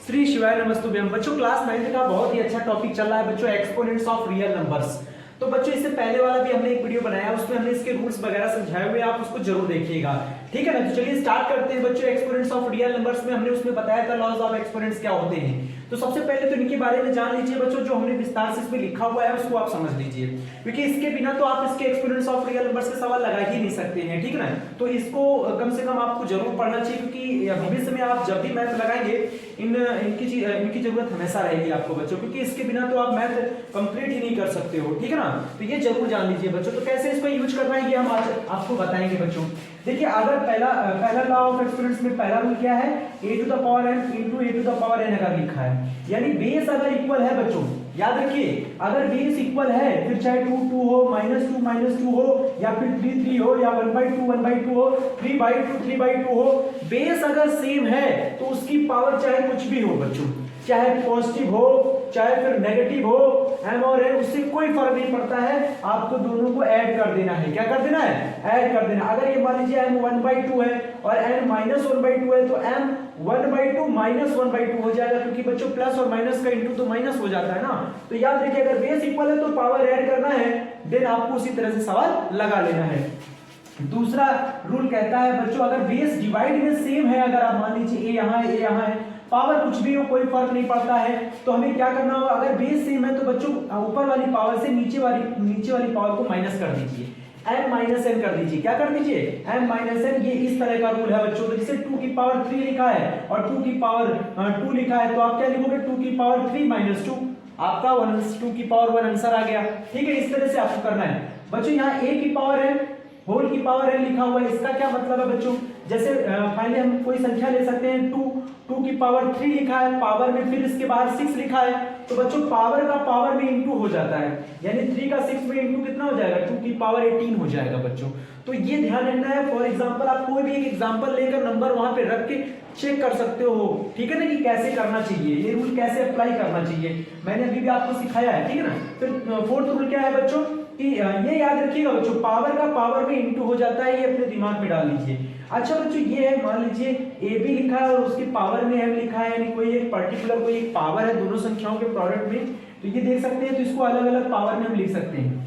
श्री शिवाय नमस्तुभ्यम। बच्चों class 9th का बहुत ही अच्छा टॉपिक चल रहा है बच्चों, एक्सपोनेंट्स ऑफ रियल नंबर्स। तो बच्चों इससे पहले वाला भी हमने एक वीडियो बनाया, उसमें हमने इसके रूल्स वगैरह समझाए हुए, आप उसको जरूर देखिएगा, ठीक है ना। तो चलिए स्टार्ट करते हैं बच्चों। एक्सपोनेंट्स ऑफ रियल नंबर्स में हमने उसमें बताया था लॉज ऑफ एक्सपोनेंट्स क्या होते हैं। तो सबसे पहले तो इनके बारे में जान लीजिए बच्चों, जो हमने विस्तार से इसमें लिखा हुआ है उसको आप समझ लीजिए, क्योंकि इसके बिना तो आप इसके एक्सपोनेंट्स ऑफ रियल नंबर्स के सवाल लगा ही नहीं सकते हैं, ठीक है ना। तो इसको कम से कम आपको जरूर पढ़ना चाहिए, क्योंकि भविष्य में आप जब भी मैथ लगाएंगे इनकी जरूरत हमेशा रहेगी आपको बच्चों, क्योंकि इसके बिना तो आप मैथ कंप्लीट ही नहीं कर सकते हो, ठीक है ना। तो ये जरूर जान लीजिए बच्चों। तो कैसे इसको यूज करना है ये हम आज आपको बताएंगे बच्चों। देखिए अगर पहला लॉ ऑफ एक्सपोनेंट्स में पहला रूल क्या है, a to the power n into a to the power n अगर लिखा है, यानी बेस अगर इक्वल है बच्चों, याद रखिए अगर बेस इक्वल है फिर चाहे 2 2 हो, -2 हो, या फिर 3 3 हो, या 1/2 हो, 3/2 हो, बेस अगर सेम है तो उसकी पावर चाहे कुछ भी हो बच्चों, चाहे पॉजिटिव हो चाहे फिर नेगेटिव हो, m और n उससे कोई फर्क नहीं पड़ता है, आपको दोनों को ऐड कर देना है। क्या कर देना है? ऐड कर देना। अगर ये मान लीजिए m 1/2 है और n -1/2 है, तो m 1/2 -1/2 हो जाएगा, क्योंकि बच्चों प्लस और माइनस का इंटू तो माइनस हो जाता है ना। तो याद रखिए अगर बेस इक्वल है तो पावर ऐड करना है, देन आपको उसी तरह से सवाल लगा लेना है। दूसरा रूल कहता है बच्चों, अगर बेस डिवाइड में सेम है, अगर आप मान लीजिए a यहाँ है, a यहाँ है, पावर कुछ भी हो कोई फर्क नहीं पड़ता है, तो हमें क्या करना होगा, अगर बेस सेम है तो बच्चों ऊपर वाली पावर से नीचे वाली पावर को माइनस कर दीजिए, m माइनस n कर दीजिए। क्या कर दीजिए? m minus n। ये इस तरह का रूल है बच्चों। तो जैसे 2 की पावर 3 लिखा है और 2 की पावर 2 लिखा है, तो आप क्या लिखोगे? 2 की पावर 3 माइनस 2, आपका 2 की पावर 1 आंसर आ गया, ठीक है। इस तरह से आपको करना है बच्चों। यहाँ a की पावर n होल की पावर n लिखा हुआ है, इसका क्या मतलब है बच्चों, जैसे फाइनली हम कोई संख्या ले सकते हैं, 2 की पावर 3 लिखा है, पावर में फिर इसके बाद 6 लिखा है, तो बच्चों पावर का पावर में इंटू हो जाता है, यानी 3 का 6 में इंटू कितना हो जाएगा? 2 की पावर 18 हो जाएगा बच्चों। तो ये ध्यान रखना है। फॉर एग्जांपल आप कोई भी एक एग्जांपल लेकर नंबर वहां पे रख के चेक कर सकते हो, ठीक है ना, कि कैसे करना चाहिए, ये रूल कैसे अप्लाई करना चाहिए, मैंने अभी भी आपको सिखाया है, ठीक है ना। फिर फोर्थ रूल क्या है बच्चों कि ये याद रखिएगा बच्चों, पावर का पावर में इंटू हो जाता है, ये अपने दिमाग में डाल लीजिए। अच्छा बच्चों ये है, मान लीजिए ए बी लिखा है और उसके पावर में m लिखा है, यानी कोई एक पर्टिकुलर कोई एक पावर है दोनों संख्याओं के प्रोडक्ट में, तो ये देख सकते हैं, तो इसको अलग अलग पावर में हम लिख सकते हैं।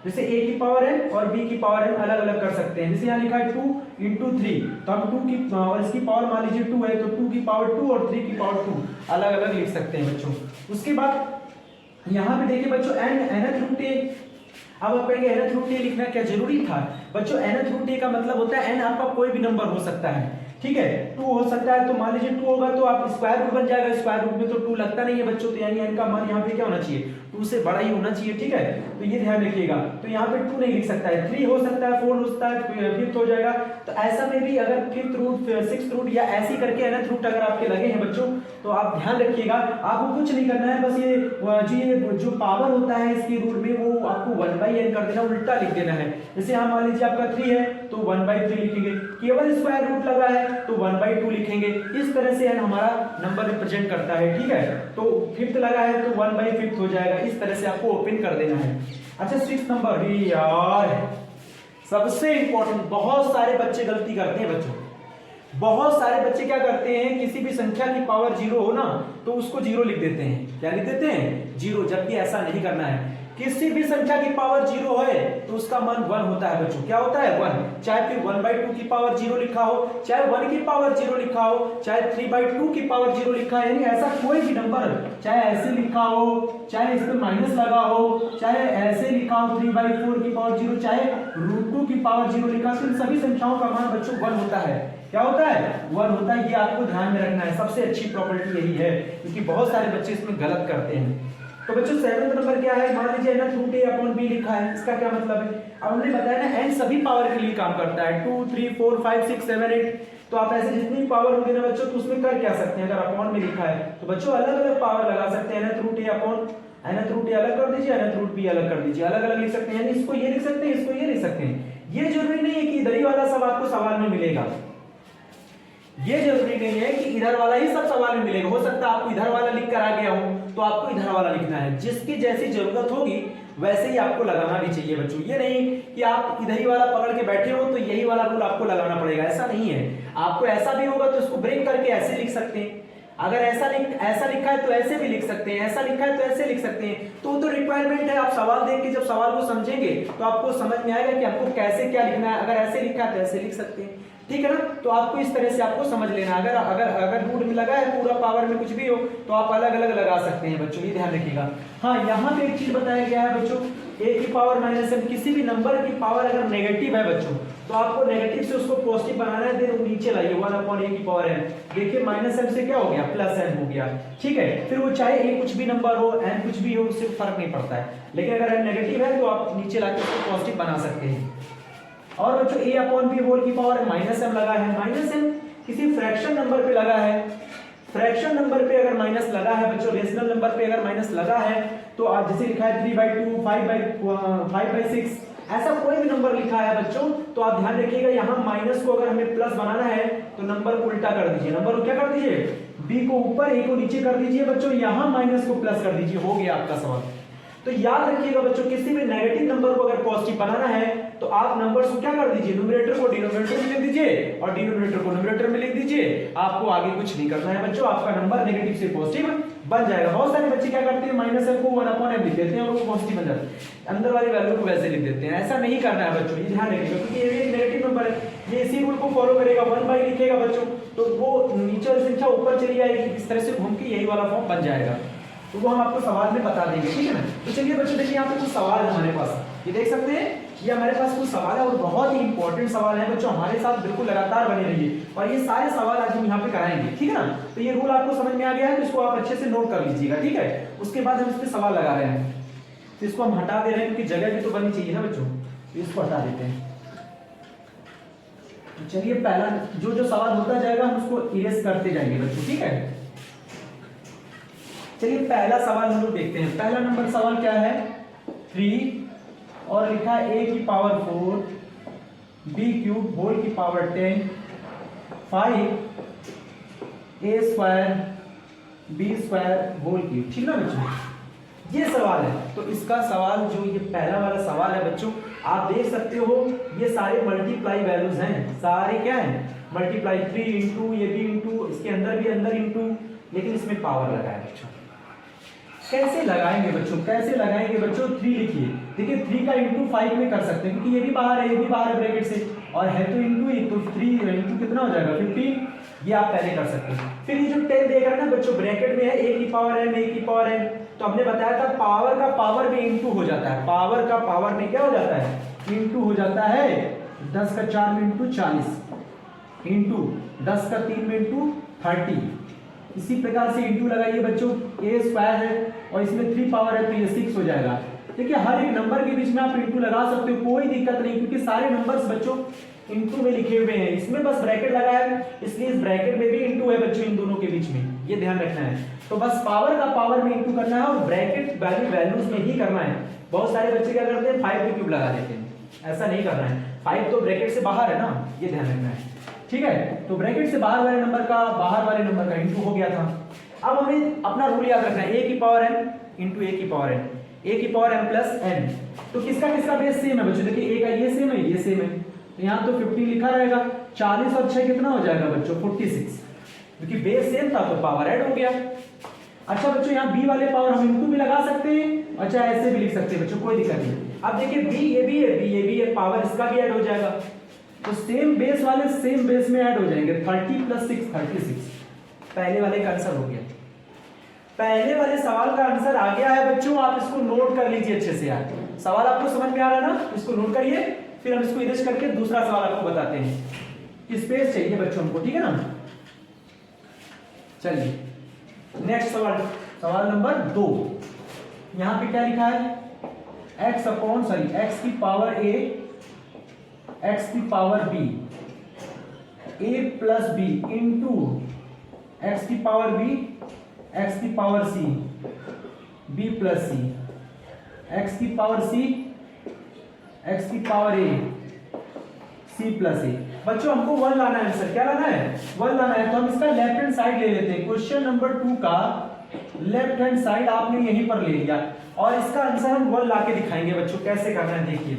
जैसे a की पावर n और b की पावर n अलग अलग कर सकते हैं। जैसे यहाँ लिखा है 2 into 3, तो हम 2 की और इसकी पावर मान लीजिए 2 है, तो 2 की पावर 2 और 3 की पावर 2 अलग अलग लिख सकते हैं बच्चों। उसके बाद यहाँ पे देखिए बच्चों nth रूट a, अब आप कहेंगे nth रूट a लिखना क्या जरूरी था बच्चों? nth रूट a का मतलब होता है n आपका कोई भी नंबर हो सकता है, ठीक है। 2 हो सकता है, तो मान लीजिए 2 होगा तो आप स्क्वायर रूट बन जाएगा, स्क्वायर रूट में तो 2 लगता नहीं है बच्चों, तो यानी n का मान यहाँ पे क्या होना चाहिए? 2 से बड़ा ही होना चाहिए, ठीक है। तो ये ध्यान रखिएगा। तो यहाँ पे 2 नहीं लिख सकता है, 3 हो सकता है, 4 हो सकता है, 5th हो जाएगा। तो ऐसा में भी अगर 5th रूट 6th रूट या ऐसी करके nth रूट अगर आपके लगे हैं बच्चों, तो आप ध्यान रखिएगा, आपको कुछ नहीं करना है, बस ये जो पावर होता है इसके रूट में वो आपको 1/n कर देना, उल्टा लिख देना है। जैसे यहाँ मान लीजिए आपका 3 है तो 1/3 लिखेंगे, केवल स्क्वायर रूट लगा है तो 1/2 लिखेंगे। इस तरह से n हमारा नंबर रिप्रेजेंट करता है, ठीक है। तो 5th लगा है तो 1/5 हो जाएगा, इस तरह से आपको ओपन कर देना है। अच्छा 6th नंबर यार सबसे इंपॉर्टेंट, बहुत सारे बच्चे गलती करते हैं बच्चों, बहुत सारे बच्चे क्या करते हैं, किसी भी संख्या की पावर 0 हो ना तो उसको 0 लिख देते हैं। क्या लिख देते हैं? 0, जबकि ऐसा नहीं करना है। किसी भी संख्या की पावर 0 है तो उसका मान 1 होता है बच्चों। क्या होता है? 1। चाहे फिर 1/2 की पावर 0 लिखा हो, चाहे 1 की पावर 0 लिखा हो, चाहे 3/2 की पावर 0 लिखा है, यानी ऐसा कोई भी नंबर, चाहे ऐसे लिखा हो, चाहे इस पे माइनस लगा हो, चाहे ऐसे लिखा हो 3/4 की पावर 0, चाहे √2 की पावर 0 लिखा, तो इन सभी संख्याओं का मान बच्चों 1 होता है। क्या होता है? 1 होता है। ये आपको ध्यान में रखना है, सबसे अच्छी प्रॉपर्टी यही है, क्योंकि बहुत सारे बच्चे इसमें गलत करते हैं। तो बच्चों 7th नंबर क्या है, मान लीजिए nth root a upon b लिखा है, इसका क्या मतलब है? अब हमने बताया ना n सभी पावर के लिए काम करता है, 2 3 4 5 6 7 8, तो आप ऐसे जितनी पावर होगी ना बच्चों तो उसमें कर क्या सकते हैं, अगर अपॉन में लिखा है तो बच्चों अलग अलग पावर लगा सकते हैं। nth root a upon nth root a अलग कर दीजिए, nth रूट b अलग कर दीजिए, अलग अलग लिख सकते हैं, यानी इसको ये लिख सकते हैं, इसको ये लिख सकते हैं। ये जरूरी नहीं है कि इधर ही वाला सब आपको सवाल में मिलेगा, ये जरूरी नहीं है कि इधर वाला ही सब सवाल में मिलेगा। हो सकता है आपको इधर वाला लिख कर आ गया हो तो आपको इधर वाला लिखना है, जिसकी जैसी जरूरत होगी वैसे ही आपको लगाना भी चाहिए बच्चों। ये नहीं कि आप इधर ही वाला पकड़ के बैठे हो तो यही वाला रूल आपको लगाना पड़ेगा, ऐसा नहीं है। आपको ऐसा भी होगा तो इसको ब्रेक करके ऐसे लिख सकते हैं, अगर ऐसा लिखा है तो ऐसे भी लिख सकते हैं, ऐसा लिखा है तो ऐसे लिख सकते हैं। तो रिक्वायरमेंट है, आप सवाल देख के जब सवाल को समझेंगे तो आपको समझ में आएगा कि आपको कैसे क्या लिखना है। अगर ऐसे लिखा है तो ऐसे लिख सकते हैं, ठीक है ना। तो आपको इस तरह से आपको समझ लेना। अगर अगर अगर रूट में लगा है पूरा पावर में कुछ भी हो तो आप अलग अलग लगा सकते हैं बच्चों, ये ध्यान रखिएगा। हाँ, यहाँ पे एक चीज बताया गया है बच्चों, a की पावर माइनस m, किसी भी नंबर की पावर अगर नेगेटिव है बच्चों तो आपको नेगेटिव से उसको पॉजिटिव बनाना है, देन नीचे लाइए 1/a की पावर m। देखिए माइनस m से क्या हो गया, प्लस m हो गया, ठीक है। फिर वो चाहे a कुछ भी नंबर हो, n कुछ भी हो, उससे फर्क नहीं पड़ता है, लेकिन अगर m नेगेटिव है तो आप नीचे लाके उसको पॉजिटिव बना सकते हैं। और बच्चों a/b होल की पावर माइनस m लगा है, माइनस m किसी फ्रैक्शन नंबर पे लगा है। फ्रैक्शन नंबर पे अगर माइनस लगा है बच्चों, रेशनल नंबर पे अगर माइनस लगा है तो आज जैसे लिखा है 3/2, 5/6, ऐसा कोई भी नंबर लिखा है बच्चों तो आप ध्यान रखिएगा यहाँ माइनस को अगर हमें प्लस बनाना है तो नंबर को उल्टा कर दीजिए। नंबर को क्या कर दीजिए, b को ऊपर a को नीचे कर दीजिए बच्चों, यहाँ माइनस को प्लस कर दीजिए, हो गया आपका सवाल। तो याद रखिएगा बच्चों, किसी भी नेगेटिव नंबर को अगर पॉजिटिव बनाना है तो आप नंबर्स को क्या कर दीजिए, न्यूमरेटर को डिनोमिनेटर में लिख दीजिए और डिनोमिनेटर को न्यूमरेटर में लिख दीजिए। आपको आगे कुछ नहीं करना है बच्चों, आपका नंबर नेगेटिव से पॉजिटिव बन जाएगा। बहुत सारे बच्चे क्या करते हैं, माइनस m को 1/m लिख देते हैं और वो पॉजिटिव बन जाता है, अंदर वाली वैल्यू को वैसे लिख देते हैं। ऐसा नहीं करना है बच्चों, ये ध्यान रखिएगा, क्योंकि ये भी एक नेगेटिव नंबर है, ये इसी रूल को फॉलो करेगा, 1 लिखेगा बच्चों तो वो नीचे वाली संख्या ऊपर चली आएगी, इस तरह से घूम के यही वाला फॉर्म बन जाएगा। तो वो हम आपको सवाल में बता देंगे, ठीक है ना। तो चलिए बच्चों देखिए यहाँ पे कुछ सवाल है हमारे पास, ये देख सकते हैं, ये हमारे पास कुछ सवाल है और बहुत ही इंपॉर्टेंट सवाल है बच्चों। हमारे साथ बिल्कुल लगातार बने रहिए और ये सारे सवाल आज हम यहाँ पे कराएंगे, ठीक है ना। तो ये रूल आपको समझ में आ गया है तो इसको आप अच्छे से नोट कर लीजिएगा, ठीक है। उसके बाद हम इस पे सवाल लगा रहे हैं, तो इसको हम हटा दे रहे हैं क्योंकि जगह भी तो बननी चाहिए ना बच्चों, तो इसको हटा देते हैं। तो चलिए पहला जो सवाल होता जाएगा हम उसको इरेज करते जाएंगे बच्चों, ठीक है। चलिए पहला सवाल हम लोग देखते हैं। पहला नंबर सवाल क्या है, 3 और लिखा है a की पावर 4 b³ होल की पावर 10 5 a² b² होल की, ठीक ना बच्चों, ये सवाल है। तो इसका सवाल जो ये पहला वाला सवाल है बच्चों, आप देख सकते हो ये सारे मल्टीप्लाई वैल्यूज हैं, सारे क्या हैं, मल्टीप्लाई, 3 इंटू ये भी इंटू, इसके अंदर भी अंदर इंटू, लेकिन इसमें पावर लगा है बच्चों। कैसे लगाएंगे बच्चों, कैसे लगाएंगे बच्चों, 3 लिखिए, देखिए 3 का इंटू 5 में कर सकते हैं क्योंकि ये भी बाहर है, ये भी बाहर है ब्रैकेट से, और है तो इंटू ही, तो 3 इंटू कितना हो जाएगा 15, ये आप पहले कर सकते हैं। फिर ये जो 10 देख रहे हैं ना बच्चों, ब्रैकेट में है a की पावर m, a की पावर m, तो हमने बताया था पावर का पावर में इंटू हो जाता है, पावर का पावर में क्या हो जाता है, इंटू हो जाता है। 10 का 4 में इंटू 40 इंटू 10 का 3 में इंटू 30, इसी प्रकार से इंटू लगाइए बच्चों, a² है और इसमें 3 पावर है तो ये 6 हो जाएगा। देखिए हर एक नंबर के बीच में आप इंटू लगा सकते हो, कोई दिक्कत नहीं, क्योंकि सारे नंबर्स बच्चों इंटू में लिखे हुए हैं, इसमें बस ब्रैकेट लगा है इसलिए इस ब्रैकेट में भी इंटू है बच्चों, इन दोनों के बीच में, ये ध्यान रखना है। तो बस पावर का पावर में इंटू करना है और ब्रैकेट वैल्यूज में ही करना है। बहुत सारे बच्चे क्या करते हैं 5 लगा देते हैं, ऐसा नहीं करना है, 5 तो ब्रैकेट से बाहर है ना, ये ध्यान रखना है, ठीक है। तो ब्रैकेट से बाहर वाले नंबर का बाहर वाले नंबर का इंटू हो गया था। अब हमें अपना रूल याद रखना है, a की पावर m इंटू a की पावर n, a की पावर m प्लस n, तो किसका किसका बेस सेम है बच्चों, देखिए a का ये सेम है, ये सेम है, तो यहाँ तो 50 लिखा रहेगा, 40 और 6 कितना हो जाएगा बच्चों 46, क्योंकि बेस सेम था तो पावर ऐड हो गया। अच्छा बच्चों यहाँ b वाले पावर हम इंटू भी लगा सकते हैं, अच्छा ऐसे भी लिख सकते हैं बच्चों, कोई दिक्कत नहीं। अब देखिए b ये भी है, b ये भी है, पावर इसका भी ऐड हो जाएगा, तो सेम बेस वाले सेम बेस में ऐड हो जाएंगे, 30 प्लस 6 36, पहले वाले का आंसर हो गया। पहले वाले सवाल का आंसर आ गया है बच्चों, आप इसको नोट कर लीजिए अच्छे से यार, सवाल आपको समझ में आ रहा है ना, इसको नोट करिए, फिर हम इसको इरेज करके दूसरा सवाल आपको बताते हैं। स्पेस चाहिए बच्चों हमको, ठीक है ना। चलिए नेक्स्ट सवाल, सवाल नंबर 2, यहाँ पे क्या लिखा है, x की पावर a x की power b a plus b into x की पावर b x की power c b plus c x की पावर c x की power a c plus a। बच्चों हमको 1 लाना है आंसर, क्या लाना है 1 लाना है, तो हम इसका लेफ्ट हैंड साइड ले लेते हैं। क्वेश्चन नंबर 2 का लेफ्ट हैंड साइड आपने यहीं पर ले लिया और इसका आंसर हम 1 लाके दिखाएंगे बच्चों। कैसे करना है देखिए,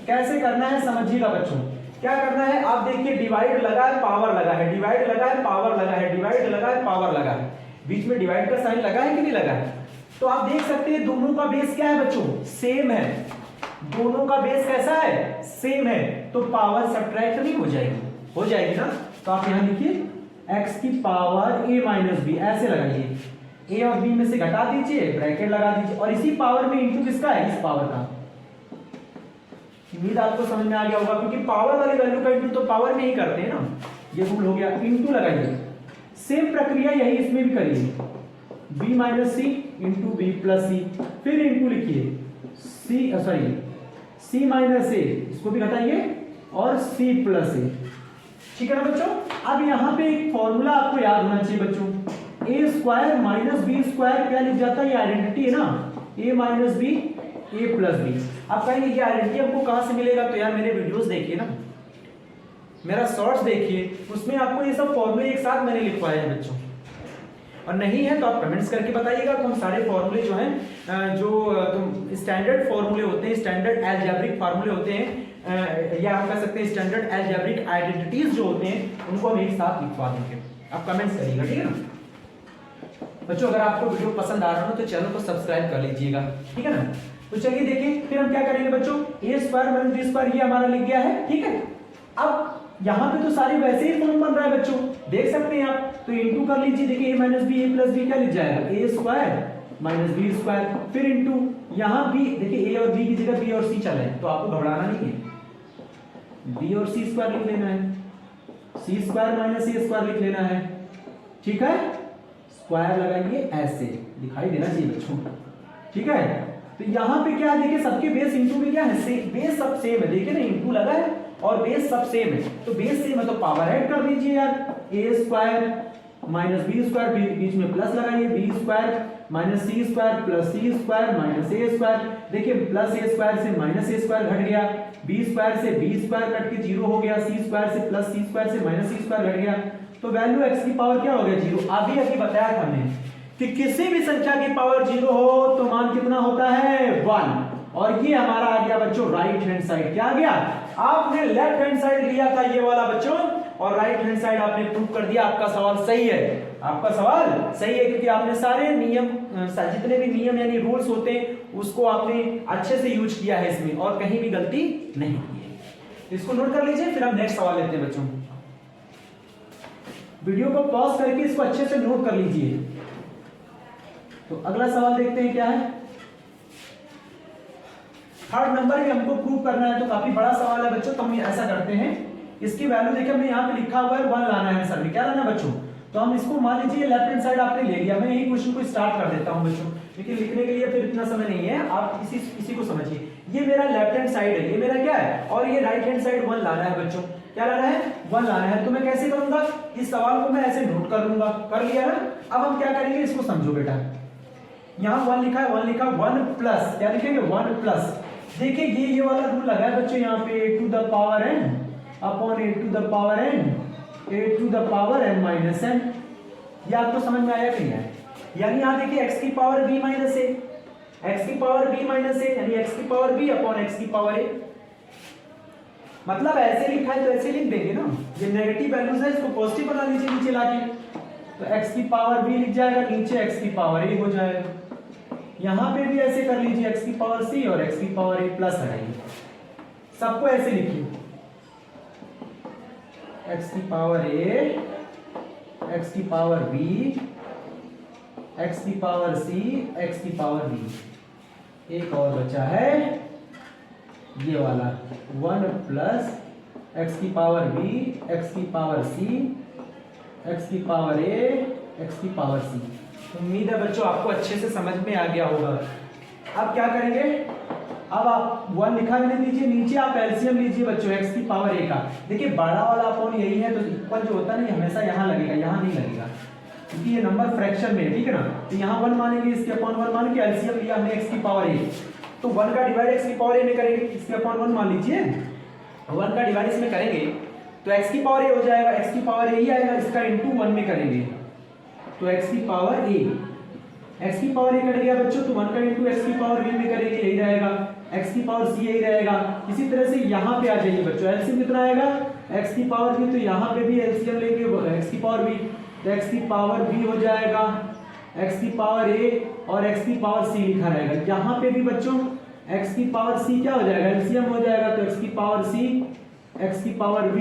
कैसे करना है समझिएगा बच्चों। क्या करना है, आप देखिए डिवाइड लगा है पावर लगा है, डिवाइड लगा है पावर लगा है, डिवाइड लगा है, पावर लगा है, बीच में डिवाइड का साइन लगा है कि नहीं लगा है। तो आप देख सकते हैं दोनों का बेस क्या है बच्चों, सेम है, दोनों का बेस कैसा है, सेम है, तो पावर सब्ट्रैक्ट नहीं हो जाएगी ना। तो आप यहां लिखिए x की पावर a माइनस बी, ऐसे लगाइए, a और b में से घटा दीजिए, ब्रैकेट लगा दीजिए, और इसी पावर में इंटू किसका है, इस पावर का। उम्मीद आपको समझ में आ गया होगा, क्योंकि पावर वाली वैल्यू का इंटू तो पावर में ही करते हैं ना, ये रूल हो गया। इंटू लगाइए, सेम प्रक्रिया यही इसमें भी करिए, b माइनस सी इंटू बी प्लस सी, फिर इंटू लिखिए c माइनस ए, इसको भी घटाइए, और c प्लस ए, ठीक है ना बच्चों। अब यहाँ पे एक फॉर्मूला आपको याद होना चाहिए बच्चों, a square minus B square क्या लिख जाता है, ये आइडेंटिटी है ना, a minus B a plus B. आप कहेंगे ये आइडेंटिटी हमको कहाँ से मिलेगा, तो यार मेरे वीडियोस देखिए ना, मेरा शॉर्ट्स देखिए, उसमें आपको ये सब फॉर्मूले एक साथ मैंने लिखवाए हैं बच्चों, और नहीं है तो आप कमेंट्स करके बताइएगा। तो हम सारे फॉर्मूले जो हैं, जो स्टैंडर्ड फॉर्मूले होते हैं, स्टैंडर्ड अलजेब्रिक फॉर्मूले होते हैं, या आप कह सकते हैं स्टैंडर्ड अलजेब्रिक आइडेंटिटीज जो होते हैं, उनको हम एक साथ लिखवा देंगे। आप कमेंट्स करिएगा, ठीक है ना बच्चों। अगर आपको वीडियो पसंद आ रहा हो तो चैनल को सब्सक्राइब कर लीजिएगा, ठीक है ना। तो चलिए देखिए फिर हम क्या करेंगे बच्चों, a square minus B square ये हमारा लिख गया है, ठीक है। अब यहाँ पे तो सारी वैसे ही फॉर्म बन रहा है बच्चों, देख सकते हैं आप, तो इंटू कर लीजिए, देखिए a minus B a plus B क्या लिख जाएगा, a square minus B square, फिर इंटू यहाँ b, देखिए a और b की जगह b और c चले हैं, तो आपको घबराना नहीं है, b और c स्क्वायर लिख लेना है, c square minus a square लिख लेना है, ठीक है। स्क्वायर लगाइए, ऐसे दिखाई देना चाहिए बच्चों, ठीक है। तो यहाँ पे क्या है, देखिए सबके बेस इंटू में क्या है, बेस सब सेम है, देखिए ना इंटू लगा है और बेस सब सेम है, तो बेस सेम है तो पावर ऐड कर दीजिए यार, a square minus B square, बीच में प्लस लगाइए, B square minus C square plus C square minus A square, देखिए प्लस ए स्क्वायर से माइनस ए स्क्वायर घट गया, बी स्क्वायर से बी स्क्वायर कट के जीरो हो गया, सी स्क्वायर से प्लस सी स्क्वायर से माइनस सी स्क्वायर घट गया, तो वैल्यू x की पावर क्या हो गया, जीरो। अभी बताया था हमने कि किसी भी संख्या की पावर जीरो हो तो मान कितना होता है, 1, और ये हमारा आ गया बच्चों राइट हैंड साइड, क्या आ गया, आपने लेफ्ट हैंड साइड लिया था ये वाला बच्चों, और राइट हैंड साइड आपने प्रूव कर दिया, आपका सवाल सही है, आपका सवाल सही है, क्योंकि आपने सारे नियम, जितने भी नियम यानी रूल्स होते हैं उसको आपने अच्छे से यूज किया है इसमें, और कहीं भी गलती नहीं की है। इसको नोट कर लीजिए, फिर हम नेक्स्ट सवाल लेते हैं बच्चों। वीडियो को पॉज करके इसको अच्छे से नोट कर लीजिए। तो अगला सवाल देखते हैं क्या है, थर्ड नंबर भी हमको प्रूव करना है, तो काफी बड़ा सवाल है बच्चों। तो हम ऐसा करते हैं, इसकी वैल्यू देखिए हमने यहाँ पे लिखा हुआ है 1 लाना है आंसर में, क्या लाना है बच्चों, तो हम इसको मान लीजिए लेफ्ट हैंड साइड आपने ले लिया, मैं यही क्वेश्चन को स्टार्ट कर देता हूँ बच्चों, लेकिन लिखने के लिए फिर इतना समय नहीं है, आप इसी को समझिए। ये मेरा लेफ्ट हैंड साइड है, ये मेरा क्या है, और ये राइट हैंड साइड 1 लाना है बच्चों, क्या लाना है, 1 लाना है। तो मैं कैसे करूंगा, इस सवाल को मैं ऐसे नोट कर लूंगा, कर लिया ना। अब हम क्या करेंगे, इसको समझो बेटा, यहाँ 1 लिखा है, 1 लिखा, 1 प्लस क्या लिखेंगे, 1 प्लस, देखिए ये वाला रूल लगा है बच्चों, यहाँ पे a to the power n upon a to the power n, a to the power n minus n, ये आपको समझ में आया कि नहीं आया, यानी यहाँ देखिए x की power b minus a, x की पावर b माइनस a, यानी x की पावर b अपॉन x की पावर a, मतलब ऐसे लिखा है तो ऐसे लिख देंगे ना, ये नेगेटिव वैल्यूज है इसको पॉजिटिव बना लीजिए नीचे लाके, तो x की पावर b लिख जाएगा, नीचे x की पावर a हो जाएगा, यहाँ पे भी ऐसे कर लीजिए, x की पावर c और x की पावर a प्लस लगाइए, सबको ऐसे लिखिए, x की पावर a, x की पावर b, x की पावर c, x की पावर b, एक और बचा है ये वाला 1 प्लस x की पावर b, x की पावर c, x की पावर a, x की पावर c। उम्मीद है बच्चों आपको अच्छे से समझ में आ गया होगा। अब क्या करेंगे, अब आप 1 लिखा रहने दीजिए, नीचे आप एलसीएम लीजिए बच्चों x की पावर a का, देखिए बड़ा वाला अपॉन यही है, तो इक्वल जो होता है ना हमेशा यहाँ लगेगा, यहाँ नहीं लगेगा, क्योंकि ये नंबर फ्रैक्शन में है, ठीक है ना। तो यहाँ 1 मानेंगे, इसके अपॉन 1 मान के एलसीएम लिया हमने x की पावर a, तो 1 का डिवाइड x की पावर a में करेंगे, इसके अपॉन 1 मान लीजिए, 1 का डिवाइड इसमें करेंगे तो x की पावर a हो जाएगा, x की पावर a ही आएगा, इसका इंटू 1 में करेंगे तो x की पावर a, x की पावर a कट गया बच्चों, तो 1 का इंटू x की पावर b में करेंगे, यही रहेगा, x की पावर c यही रहेगा। इसी तरह से यहाँ पे आ जाइए बच्चों, एलसीएम कितना आएगा, x की पावर b, तो यहाँ पे भी एलसीएम लेंगे x की पावर b, तो x की पावर b हो जाएगा, x की पावर a और x की पावर c लिखा रहेगा। यहाँ पे भी बच्चों x की पावर c क्या हो जाएगा, एलसीएम हो जाएगा, तो x की पावर c, x की पावर b,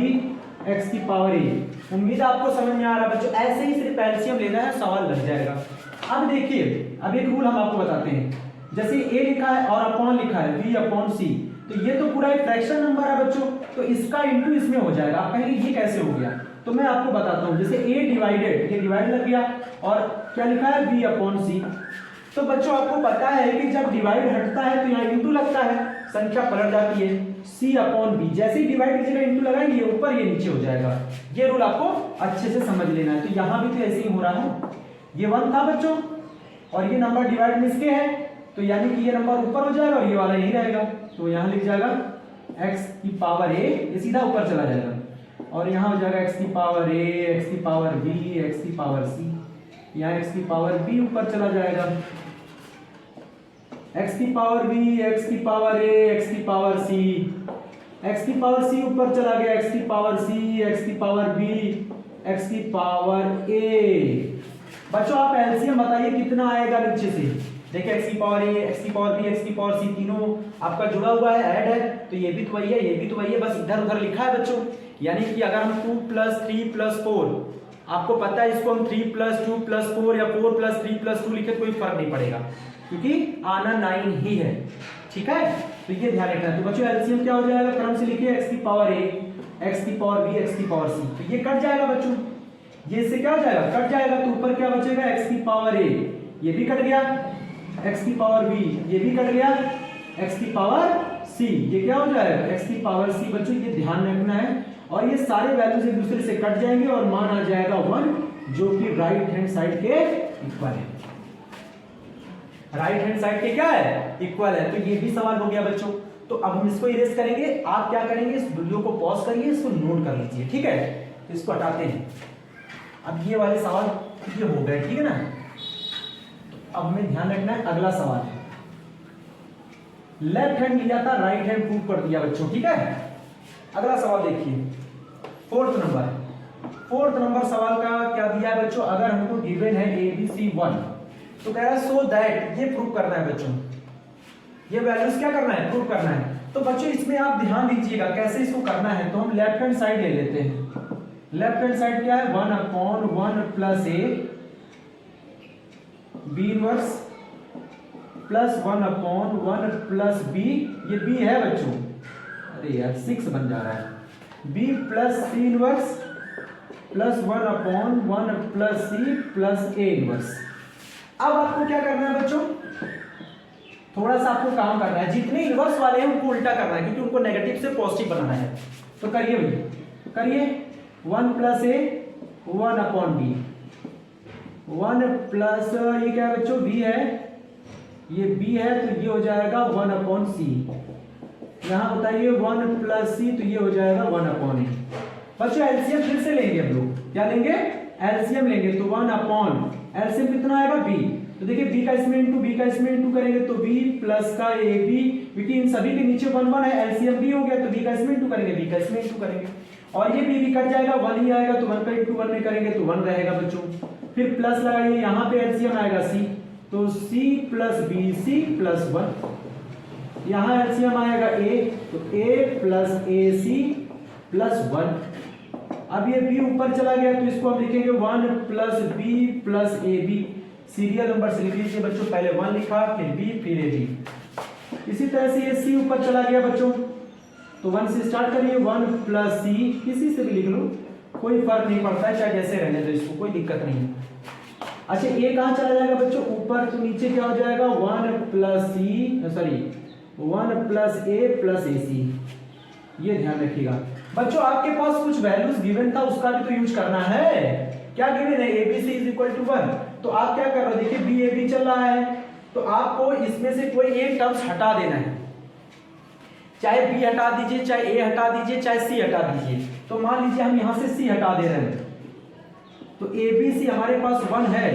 x की पावर a। उम्मीद है आपको समझ में आ रहा है बच्चों, ऐसे ही सिर्फ एलसीएम लेना है, सवाल लग जाएगा। अब देखिए, अब एक रूल हम आपको बताते हैं, जैसे a लिखा है और अपॉन लिखा है v अपॉन c, तो ये तो पूरा एक फ्रैक्शन नंबर है बच्चों, तो इसका इंटू इसमें हो जाएगा। आप कहेंगे ये कैसे हो गया, तो मैं आपको बताता हूँ। जैसे a डिवाइडेड, ये डिवाइड लग गया और क्या लिखा है v अपॉन c, तो बच्चों आपको पता है कि जब डिवाइड हटता है तो यहाँ इंटू लगता है, संख्या पलट जाती है। c अपॉन b, जैसे ही डिवाइड की जगह इंटू लगाएंगे ये ऊपर ये नीचे हो जाएगा। ये रूल आपको अच्छे से समझ लेना है। तो यहाँ भी तो ऐसे ही हो रहा है, ये 1 था बच्चों और ये नंबर डिवाइड में इसके है, तो यानी कि ये नंबर ऊपर हो जाएगा और ये वाला यही रहेगा। तो यहाँ लिख जाएगा x की पावर a, ये सीधा ऊपर चला जाएगा, और यहाँ हो जाएगा x की पावर a, x की पावर b, x की पावर c, यहाँ x की पावर b ऊपर चला जाएगा, x की पावर b, x की पावर a, x की पावर c, x की पावर c ऊपर चला गया, x की पावर c, x की पावर b, x की पावर a। बच्चों आप एलसीएम बताइए कितना आएगा नीचे से। देखिए x की पावर a, x की पावर b, x की पावर c तीनों आपका जुड़ा हुआ है, ऐड है, तो ये भी तो वही है, ये भी तो वही है, बस इधर उधर लिखा है बच्चों। यानी कि अगर हम 2 + 3 + 4, आपको पता है इसको हम 3 + 2 + 4 या 4 + 3 + 2 लिखे कोई फर्क नहीं पड़ेगा, क्योंकि आना 9 ही है। ठीक है, तो ये ध्यान रखना है। तो बच्चों एलसीएम क्या हो जाएगा, क्रम से लिखिए x की पावर a, x की पावर b, x की पावर c, तो ये कट जाएगा बच्चों, ये इससे क्या हो जाएगा, कट जाएगा, तो ऊपर क्या बचेगा, x की पावर a, ये भी कट गया, x की पावर b, ये भी कट गया, x की पावर c, ये क्या हो जाएगा, x की पावर c। बच्चों ये ध्यान रखना है, और ये सारे वैल्यूज एक दूसरे से कट जाएंगे और मान आ जाएगा 1, जो कि राइट हैंड साइड के इक्वल है। राइट हैंड साइड के क्या है, इक्वल है। तो ये भी सवाल हो गया बच्चों। तो अब हम इसको इरेज करेंगे। आप क्या करेंगे, इस वीडियो को पॉज करिए, इसको नोट कर लीजिए, ठीक है। तो इसको हटाते हैं। अब ये वाले सवाल ये हो गए, ठीक है ना। तो अब हमें ध्यान रखना है, अगला सवाल लेफ्ट हैंड लिया था, राइट हैंड प्रूव कर दिया बच्चों, ठीक है। अगला सवाल देखिए, फोर्थ नंबर सवाल का क्या दिया है बच्चों। अगर हमको गिवन है ABC 1, तो कह रहा है सो दैट, ये प्रूव करना है बच्चों, ये वैल्यूज क्या करना है, प्रूव करना है। तो बच्चों इसमें आप ध्यान दीजिएगा कैसे इसको करना है। तो हम लेफ्ट हैंड साइड ले लेते हैं। लेफ्ट हैंड साइड क्या है, 1/1 + a b inverse plus 1/1 + b, ये b है बच्चों, अरे यार 6 बन जा रहा है, b + c inverse plus 1/1 + c + a inverse. अब आपको क्या करना है बच्चों, थोड़ा सा आपको काम करना है। जितने इनवर्स वाले हैं उनको उल्टा करना है, क्योंकि उनको नेगेटिव से पॉजिटिव बनाना है। तो करिए भाई, करिए 1 + a 1/b, 1 प्लस ये क्या है बच्चों, b है, ये b है, तो ये हो जाएगा 1/c। यहाँ बताइए 1 + c, तो ये हो जाएगा 1/a। बच्चों एलसीएम फिर से लेंगे हम लोग, क्या लेंगे, एलसीएम लेंगे। तो 1/, एलसीएम कितना आएगा, b। तो देखिए b का इसमें इंटू, b का इसमें इंटू करेंगे तो b प्लस का ab, क्योंकि इन सभी के नीचे 1 1 है, एलसीएम b हो गया, तो b का इसमें इंटू करेंगे, b का इसमें इंटू करेंगे, और ये b भी कट जाएगा, 1 ही आएगा, तो 1 का इंटू 1 में करेंगे तो 1 रहेगा बच्चों। फिर प्लस लगाइए, यहाँ पे एलसीएम आएगा c, तो c + bc + 1, यहाँ एलसीएम आएगा a, तो a + ac + 1। अब ये b ऊपर चला गया, तो इसको हम लिखेंगे 1 + b + ab। सीरियल नंबर से लिख लीजिए बच्चों, पहले 1 लिखा, फिर b, फिर ab। इसी तरह से ये c ऊपर चला गया बच्चों, तो 1 से स्टार्ट करिए, 1 + c, किसी से भी लिख लो, कोई फर्क नहीं पड़ता है, चाहे जैसे रहने दो, इसको कोई दिक्कत नहीं है। अच्छा ये कहाँ चला जाएगा बच्चों, ऊपर, तो नीचे क्या हो जाएगा, 1 + a + ac। ये ध्यान रखिएगा बच्चों। आपके पास कुछ वैल्यूज गिवन था, उसका भी तो यूज करना है। क्या गिवन है, ABC = 1, तो आप क्या कर रहे हो, देखिए BAB चल रहा है, तो आपको इसमें से कोई एक टर्म्स हटा देना है, चाहे B हटा दीजिए, चाहे A हटा दीजिए, चाहे C हटा दीजिए। तो मान लीजिए हम यहाँ से C हटा दे रहे हैं, तो ABC हमारे पास 1 है,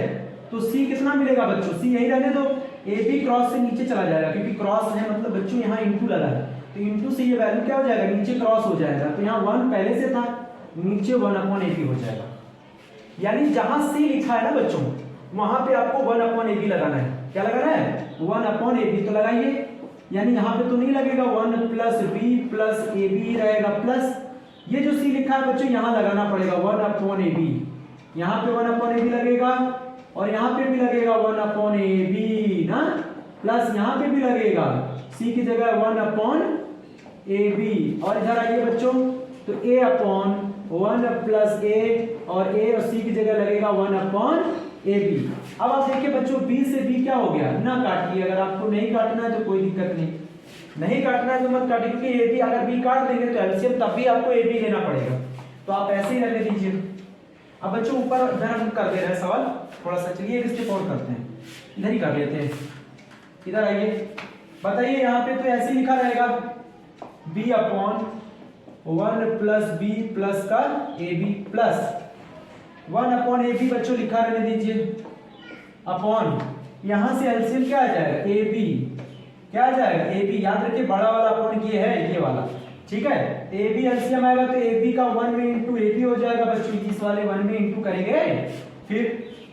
तो C कितना मिलेगा बच्चों, C यही रहने दो, AB क्रॉस से नीचे चला जाएगा, क्योंकि क्रॉस है मतलब बच्चों यहाँ इंटू लगा है, तो इंटू से ये वैल्यू क्या हो जाएगा, नीचे क्रॉस हो जाएगा, तो यहाँ 1 पहले से था, नीचे 1/ab हो जाएगा। यानी जहां सी लिखा है ना बच्चों, वहां पे आपको 1/AB लगाना है। क्या लगाना है? 1/AB। तो लगाइए, यानी यहाँ पे तो नहीं लगेगा, 1 + b + AB रहेगा, प्लस ये जो सी लिखा है बच्चों यहाँ लगाना पड़ेगा 1/AB। यहाँ पे 1/AB लगेगा और यहाँ पे भी लगेगा 1/AB ना, प्लस यहाँ पे भी लगेगा, सी की जगह 1/AB। और इधर आइए बच्चों, तो A/1 + A और A और C की जगह लगेगा 1/AB। अब आप देखिए बच्चों, B से B क्या हो गया, ना काटिए। अगर आपको नहीं काटना है तो कोई दिक्कत नहीं, नहीं काटना है तो मत काटिए, क्योंकि AB अगर B काट देंगे तो एलसीएम तब भी आपको AB लेना पड़ेगा, तो आप ऐसे ही रहने दीजिए। अब बच्चों ऊपर इधर हम कर दे रहे हैं सवाल, थोड़ा सा चलिए एक स्टेप और करते हैं, इधर ही कर लेते हैं। इधर आइए, बताइए यहाँ पे तो ऐसे लिखा रहेगा B/1 + B प्लस का AB प्लस 1/AB बच्चों लिखा रहने दीजिए, अपॉन यहां से एलसीएम क्या आ जाएगा, AB। क्या आ जाएगा, AB। याद रखिए बड़ा वाला अपॉन ये है, ये वाला, ठीक है। AB एलसीएम आएगा तो AB का 1 में इंटू AB हो जाएगा बच्चों, इस वाले 1 में इंटू करेंगे फिर,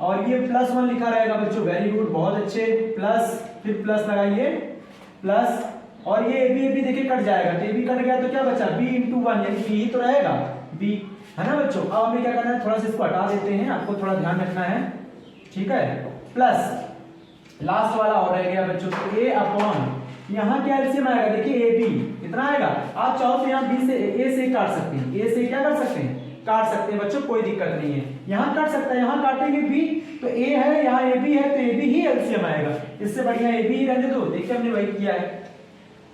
और ये +1 लिखा रहेगा बच्चों, वेरी गुड, बहुत अच्छे, प्लस, फिर प्लस लगाइए, प्लस, और ये AB देखिए कट जाएगा, तो AB कट गया तो क्या बचा, B × 1, यानी B ही तो रहेगा, B है ना बच्चों। अब हमें क्या करना है, थोड़ा सा इसको हटा देते हैं, आपको थोड़ा ध्यान रखना है, ठीक है। प्लस लास्ट वाला और रह गया बच्चों, A/, यहाँ क्या एलसीएम आएगा, देखिए AB कितना आएगा। आप चाहो तो यहाँ B से A से काट सकते हैं, A से क्या कर सकते हैं, काट सकते हैं बच्चों, कोई दिक्कत नहीं है। यहाँ काट सकता है, यहाँ काटेंगे B, तो A है, यहाँ AB है, तो AB ही एलसीएम आएगा, इससे बढ़िया AB ही रहने दो। देखिए हमने वही किया है,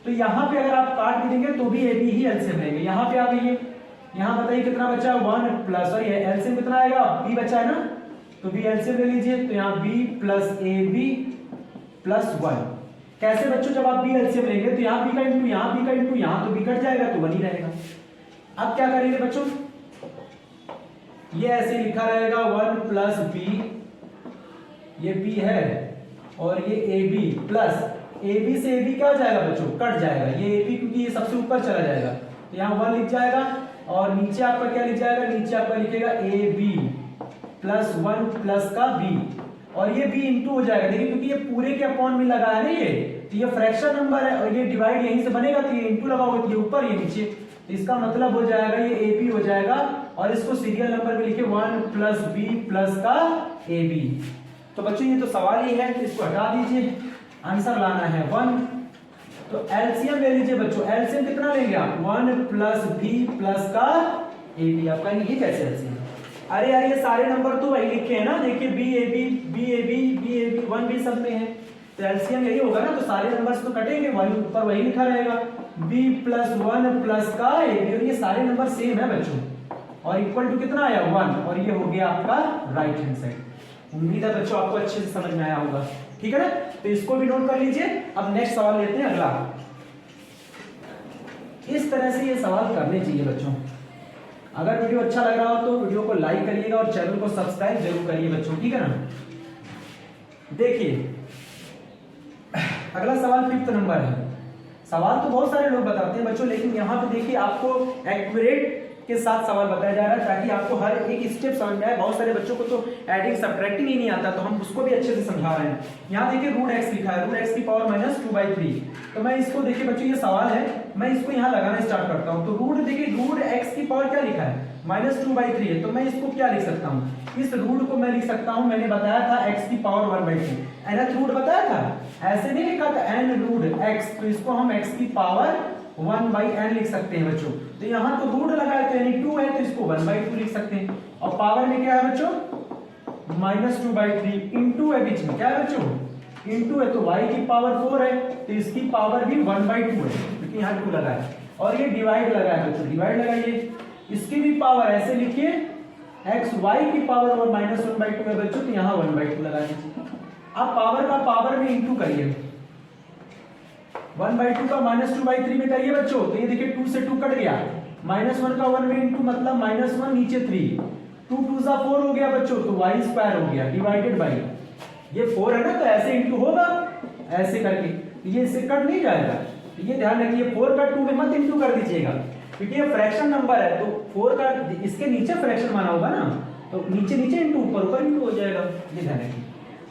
तो यहाँ पे अगर आप काट भी देंगे तो भी AB ही एलसीएम रहेंगे। यहाँ पे आ गई, यहाँ बताइए कितना बचा, 1 प्लस, और ये एलसीएम कितना आएगा, B बचा है ना, तो B एलसीएम ले लीजिए, तो यहाँ B + AB + 1। कैसे बच्चों, जब आप B एलसीएम लेंगे तो यहाँ B का इंटू यहाँ, B का इंटू यहाँ, तो B कट जाएगा तो 1 ही रहेगा। अब क्या करेंगे बच्चों, ये ऐसे लिखा रहेगा 1 + B, ये B है, और ये AB प्लस AB से AB क्या हो जाएगा बच्चों, कट जाएगा, ये AB क्योंकि ये सबसे ऊपर चला जाएगा, तो यहाँ 1 लिख जाएगा, और नीचे आपका क्या लिख जाएगा, नीचे आपका लिखेगा AB + 1 प्लस का B, और ये B इंटू हो जाएगा, देखिए क्योंकि ये पूरे के अपॉन में लगा है ना ये, तो ये फ्रैक्शन नंबर है, और ये डिवाइड यहीं से बनेगा, तो ये इंटू लगाओगे तो ये ऊपर, ये नीचे, तो इसका मतलब हो जाएगा ये AB हो जाएगा, और इसको सीरियल नंबर में लिखे 1 + B प्लस का AB। तो बच्चों ये तो सवाल ही है, तो इसको हटा दीजिए, आंसर लाना है 1। तो एलसीएम ले लीजिए बच्चों, एलसीएम कितना लेंगे आप, 1 + B प्लस का AB। आप कहेंगे ये कैसे एलसीएम, अरे यार ये सारे नंबर तो वही लिखे हैं ना, देखिए BAB 1 भी सब में है, तो एलसीएम यही होगा ना, तो सारे नंबर्स तो कटेंगे, वही ऊपर वही लिखा रहेगा, B + 1 प्लस का AB, और ये सारे नंबर सेम है बच्चों, और इक्वल टू कितना आया, 1, और ये हो गया आपका राइट हैंड साइड। उम्मीद है बच्चों आपको अच्छे से समझ में आया होगा, ठीक है ना, तो इसको भी नोट कर लीजिए। अब नेक्स्ट सवाल लेते हैं अगला। इस तरह से ये सवाल करने चाहिए बच्चों। अगर वीडियो अच्छा लग रहा हो तो वीडियो को लाइक करिएगा और चैनल को सब्सक्राइब जरूर करिए बच्चों, ठीक है ना। देखिए अगला सवाल 5th नंबर है। सवाल तो बहुत सारे लोग बताते हैं बच्चों, लेकिन यहाँ पे देखिए आपको एक्यूरेट के साथ सवाल बताया जा रहा है, ताकि आपको हर एक स्टेप समझ में आए। बहुत सारे बच्चों को तो एडिंग सब्ट्रैक्टिंग ही नहीं आता, तो हम उसको भी अच्छे से समझा रहे हैं। यहाँ देखिए √x लिखा है, √x की पावर -2/3। तो मैं इसको देखिए बच्चों, ये सवाल है, मैं इसको यहाँ लगाना स्टार्ट करता हूँ। तो रूट देखिए, √x की पावर क्या लिखा है, -2/3 है, तो मैं इसको क्या लिख सकता हूँ, इस रूट को मैं लिख सकता हूँ, मैंने बताया था x की पावर 1/2, nth रूट बताया था, ऐसे नहीं लिखा था n√x, तो इसको हम x की पावर 1/n लिख सकते हैं बच्चों। तो यहाँ तो रूट लगा है तो यानी 2 है, तो इसको 1/2 लिख सकते हैं। और पावर में क्या है बच्चों, -2/3 इंटू है, बीच में क्या है बच्चों, इंटू है, तो y की पावर 4 है, तो इसकी पावर भी 1/2 है, क्योंकि यहाँ 2 लगा है। और ये डिवाइड लगा है बच्चों, डिवाइड लगाइए, इसकी भी पावर ऐसे लिखिए, x y की पावर और -1/2 है बच्चों, तो यहाँ 1/2 लगा दीजिए। अब पावर का पावर में इंटू करिए, 1/2 का -2/3 में करिए बच्चों, तो ये देखिए 2 से 2 कट गया, -1 का 1 में इंटू मतलब -1 नीचे 3, 2 2 सा 4 हो गया बच्चों, तो y² हो गया डिवाइडेड बाई, ये 4 है ना, तो ऐसे इंटू होगा ऐसे करके, ये इससे कट नहीं जाएगा। तो ये ध्यान रखिए, 4 का 2 में मत इंटू कर दीजिएगा, क्योंकि ये फ्रैक्शन नंबर है, तो 4 का इसके नीचे फ्रैक्शन माना होगा ना, तो नीचे नीचे इंटू ऊपर ऊपर इंटू हो जाएगा, ये ध्यान रखिए।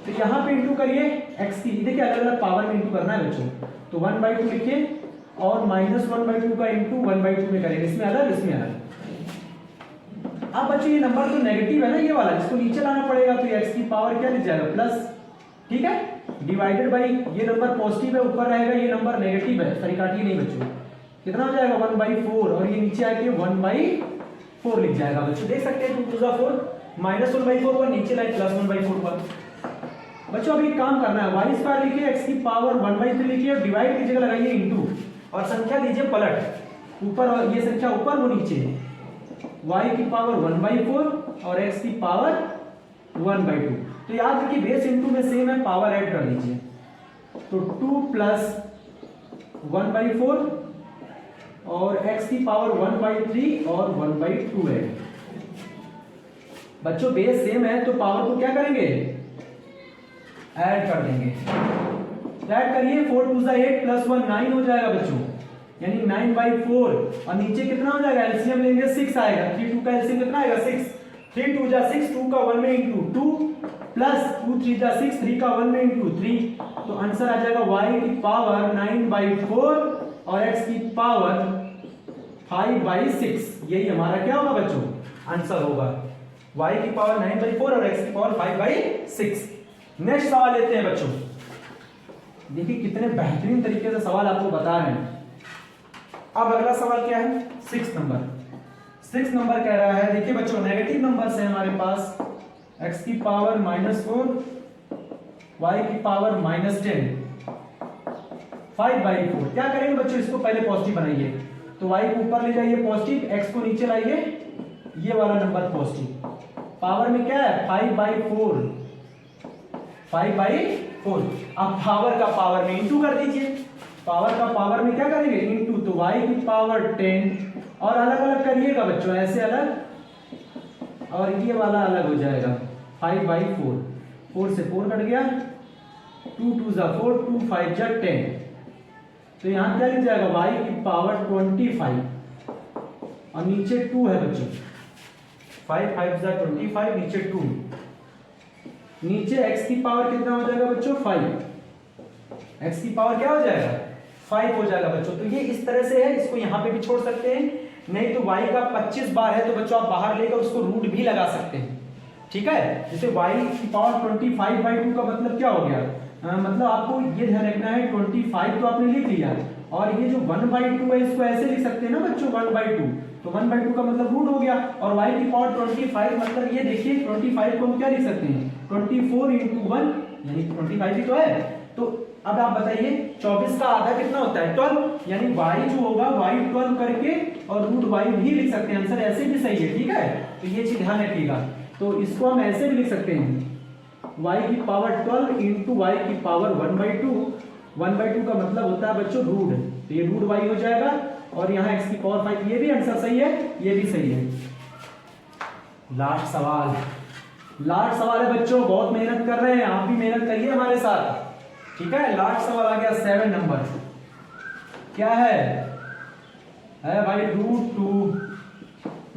तो यहाँ पे इंटू करिए x की, देखिए अलग अलग पावर में इंटू करना है बच्चों, तो 1/2 लिखिए और -1/2 का इंटू 1/2 में करेंगे, इसमें अलग इसमें अलग। अब बच्चों ये नंबर तो नेगेटिव है ना ये वाला, इसको नीचे लाना पड़ेगा, तो x की पावर क्या लिख जाएगा प्लस, ठीक है, डिवाइडेड बाई ये नंबर पॉजिटिव है ऊपर रहेगा, ये नंबर नेगेटिव है, सॉरी काटिए नहीं बच्चों, कितना हो जाएगा 1/4 और ये नीचे आके 1/4 लिख जाएगा बच्चों, देख सकते हैं 2 2 4 -1/4 हुआ, नीचे लाए +1/4 हुआ। बच्चों अभी काम करना है, y स्क्वायर लिखिए, x की पावर 1/3 लिखिए और डिवाइड की जगह लगाइए इंटू और संख्या दीजिए पलट, ऊपर और ये संख्या ऊपर वो नीचे, y की पावर 1/4 और x की पावर 1/2। तो याद रखिए बेस इंटू में सेम है, पावर ऐड कर लीजिए, तो 2 + 1/4 और x की पावर 1/3 और 1/2 है। बच्चों बेस सेम है तो पावर को क्या करेंगे, ऐड कर देंगे, ऐड करिए, 4 2 8 + 1 9 हो जाएगा बच्चों, यानी 9/4 और नीचे कितना हो जाएगा, एलसीएम लेंगे 6 आएगा, 3 2 का एलसीएम कितना आएगा 6, 3 2 जा 6, 2 का 1 में इंटू 2 प्लस 2 3 जा 6, 3 का 1 में इंटू 3, तो आंसर आ जाएगा y की पावर 9/4 और x की पावर 5/6, यही हमारा क्या होगा बच्चों आंसर होगा, y की पावर 9/4 और x की पावर 5/6। नेक्स्ट सवाल लेते हैं बच्चों, देखिए कितने बेहतरीन तरीके से सवाल आपको बता रहे हैं। अब अगला सवाल क्या है, 6 नंबर कह रहा है, देखिए बच्चों नेगेटिव नंबर्स है हमारे पास, x की पावर -4, y की पावर -10, 5/4। क्या करेंगे बच्चों, इसको पहले पॉजिटिव बनाइए, तो y को ऊपर ले जाइए पॉजिटिव, x को नीचे लाइए, ये वाला नंबर पॉजिटिव, पावर में क्या है 5/4, 5/4। अब पावर का पावर में इंटू कर दीजिए, पावर का पावर में क्या करेंगे इंटू, तो y की पावर 10 और अलग अलग करिएगा बच्चों, ऐसे अलग और ये वाला अलग हो जाएगा 5/4, 4 से 4 कट गया, 2 2 जा 4, 2 5 जा 10, तो यहाँ क्या लिख जाएगा y की पावर 25 और नीचे 2 है बच्चों, 5 5 जा 25, नीचे 2, नीचे x की पावर कितना हो जाएगा बच्चों 5, x की पावर क्या हो जाएगा 5 हो जाएगा बच्चों। तो ये इस तरह से है, इसको यहाँ पे भी छोड़ सकते हैं, नहीं तो y का 25 बार है तो बच्चों आप बाहर लेकर उसको रूट भी लगा सकते हैं, ठीक है। जैसे y की पावर 25/2 का मतलब क्या हो गया, मतलब आपको ये ध्यान रखना है 25 तो आपने लिख लिया और ये जो 1/2 है इसको ऐसे लिख सकते हैं ना बच्चों 1/2, तो 1/2 का मतलब रूट हो गया और y की पावर 25 मतलब ये देखिए 25 को हम क्या लिख सकते हैं 24 × 1 यानी 25 ही तो है। तो अब आप बताइए 24 का आधा कितना होता है 12, यानी y जो होगा y 12 करके और रूट y भी लिख सकते हैं, आंसर ऐसे भी सही है, ठीक है। तो ये चीज ध्यान रखिएगा, तो इसको हम ऐसे भी लिख सकते हैं y की पावर 12 × y की पावर 1/2, 1/2 का मतलब होता है बच्चों रूट, तो ये रूट y हो जाएगा और यहाँ x की पावर 5, ये भी आंसर सही है, ये भी सही है। लास्ट सवाल है बच्चों, बहुत मेहनत कर रहे हैं, आप भी मेहनत करिए हमारे साथ, ठीक है। लास्ट सवाल आ गया 7 नंबर, क्या है भाई √2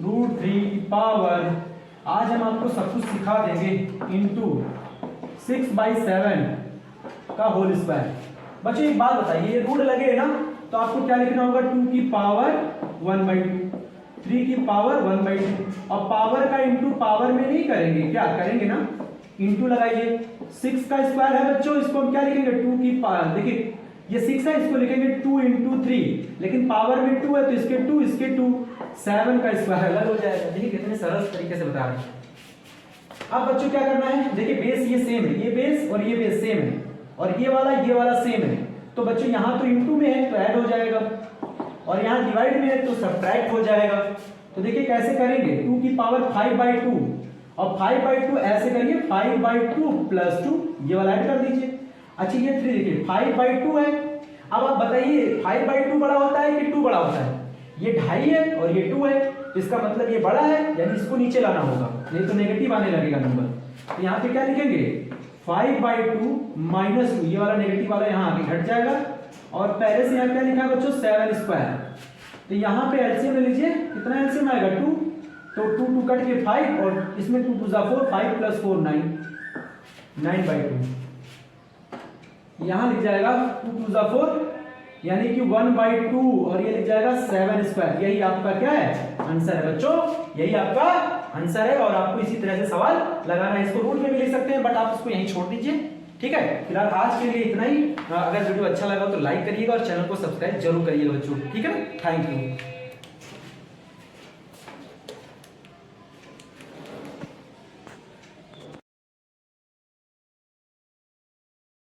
√3 की पावर, आज हम आपको सब कुछ सिखा देंगे, इंटू 6/7 का होल स्क्वायर। बच्चों एक बात बताइए, ये रूट लगे ना तो आपको क्या लिखना होगा 2 की पावर 1/2, 3 की पावर 1/2 और पावर का इंटू पावर में नहीं करेंगे, क्या करेंगे ना इंटू लगाइए। 6 का स्क्वायर है बच्चों, इसको हम क्या लिखेंगे 2 की पावर, देखिए ये 6 है इसको लिखेंगे 2 × 3, लेकिन पावर में 2 है तो इसके 2 इसके 2, 7 का स्क्वायर अलग हो जाएगा। देखिए कितने सरल तरीके से बता रहे हैं। अब बच्चों क्या करना है, देखिए बेस ये सेम है, ये बेस और ये बेस सेम है और ये वाला सेम है, तो बच्चों यहाँ तो इंटू में है तो ऐड हो जाएगा और यहाँ डिवाइड में है तो सब्ट्रैक्ट हो जाएगा। तो देखिए कैसे करेंगे 2 की पावर 5/2 और 5/2 ऐसे करिए 5/2 + 2, ये वाला ऐड कर दीजिए। अच्छा ये 3 देखिए 5/2 है, अब आप बताइए 5/2 बड़ा होता है कि 2 बड़ा होता है, ये 2.5 है और ये 2 है, तो इसका मतलब ये बड़ा है, यानी इसको नीचे लाना होगा, नहीं तो नेगेटिव आने लगेगा नंबर। तो यहाँ पे क्या लिखेंगे 5/2 -2, ये वाला नेगेटिव वाला यहाँ आगे घट जाएगा और पहले से यहाँ क्या लिखा है बच्चों 7 स्क्वायर, तो यहाँ पे एलसीएम ले लीजिए, कितना एलसीएम आएगा 2, तो 2 2 कट के 5 और इसमें 2 2 4, 5 प्लस 4 9, 9/2। यहां लिख जाएगा 2 2 4 यानी कि 1/2 और ये लिख जाएगा 7²। यही आपका क्या है आंसर है बच्चों, यही आपका आंसर है। और आपको इसी तरह से सवाल लगाना है, इसको रूट में भी लिख सकते हैं बट आप इसको यहीं छोड़ दीजिए। ठीक है, फिलहाल आज के लिए इतना ही। अगर वीडियो अच्छा लगा तो लाइक करिएगा और चैनल को सब्सक्राइब जरूर करिएगा बच्चों। ठीक है, थैंक यू।